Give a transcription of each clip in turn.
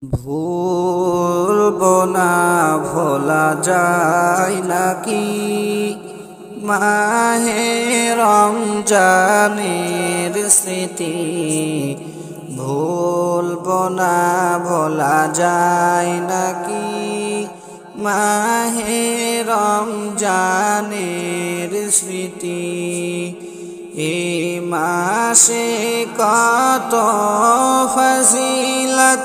ভুলবো না, ভোলা যায় নাকি মাহে রমজানের স্মৃতি। ভুলবো না, ভোলা যায় নাকি মাহে রমজানের স্মৃতি। এই মাসে কত ফজিলত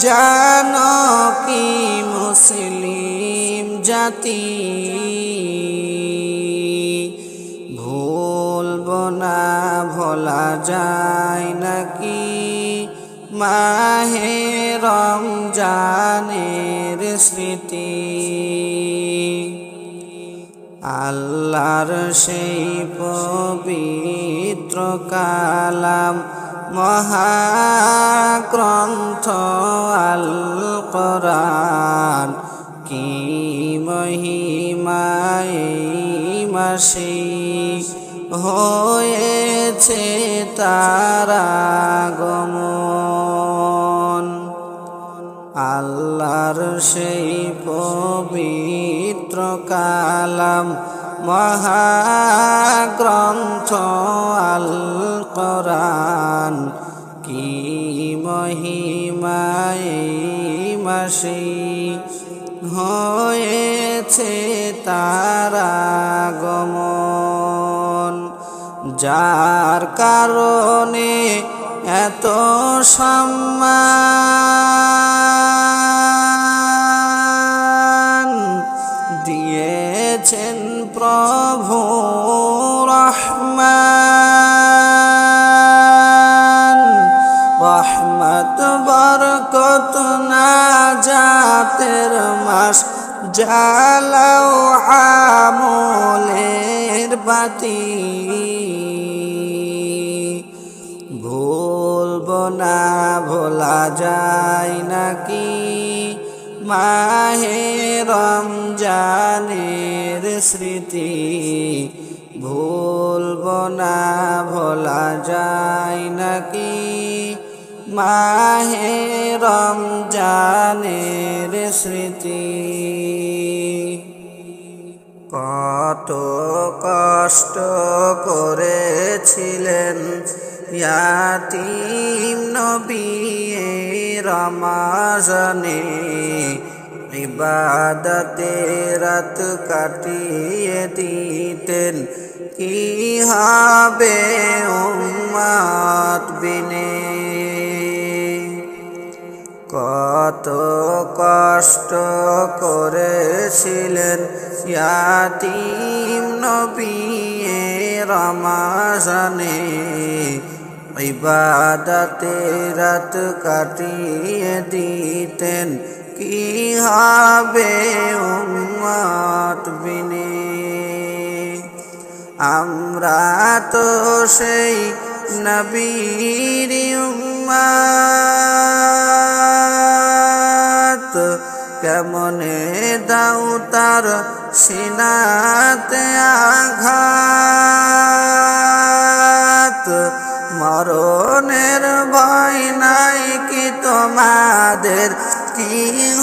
জানো কি মুসলিম জাতি। ভুলবো না, ভোলা যায় নাকি মাহে রমজানের স্মৃতি। আল্লাহর সেই পবিত্র কালাম মহাগ্রন্থ আল কোরআন, কি মহিমা এই মাসে হয়েছে তার আগমন। আল্লাহর সেই পবিত্র কালাম মহাগ্রন্থ আল কোরআন, কি মহিমা এই মাসে হয়েছে তার আগমন। যার কারণে এত সম্মান দিয়েছেন প্রভু রহমান। রহমত বরকত নাজাতের মাস, জ্বালাও আমলের বাতি। ভুলবো না, ভোলা যায় নাকি মাহে রমজানের স্মৃতি। ভুলবো না, ভোলা যায় নাকি মাহে রমজানের স্মৃতি। কত কষ্ট করেছিলেন ইয়াতীম নবী রমজানে, ইবাদতে রাত কাটিয়ে দিতেন, কি হবে উম্মত বিনে। কত কষ্ট করেছিলেন ইয়াতীম নবী রমজানে, ইবাদতে রাত কাটিয়ে দিতেন, কি হবে উম্মত বিনে। আমরা তো সেই নবীর উম্মত, কেমনে দাও তার সিনাতে আঘাত। মরণের ভয় নাই কি তোমাদের, কি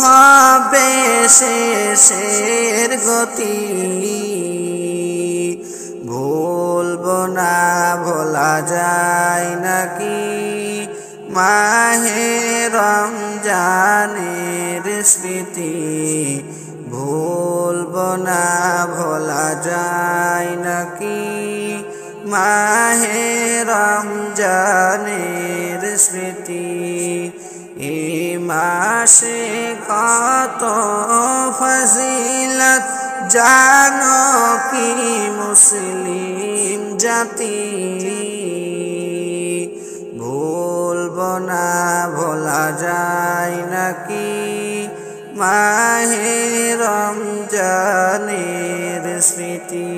হবে শেষের গতি। ভুলবো না, ভোলা যায় নাকি মাহে রমজানের স্মৃতি। ভুলবো না, ভোলা যায় নাকি মাহে রমজানের স্মৃতি। এই মাসে কত ফজিলত জানো কি মুসলিম জাতি। ভুলবো না, ভোলা যায় নাকি মাহে রমজানের স্মৃতি।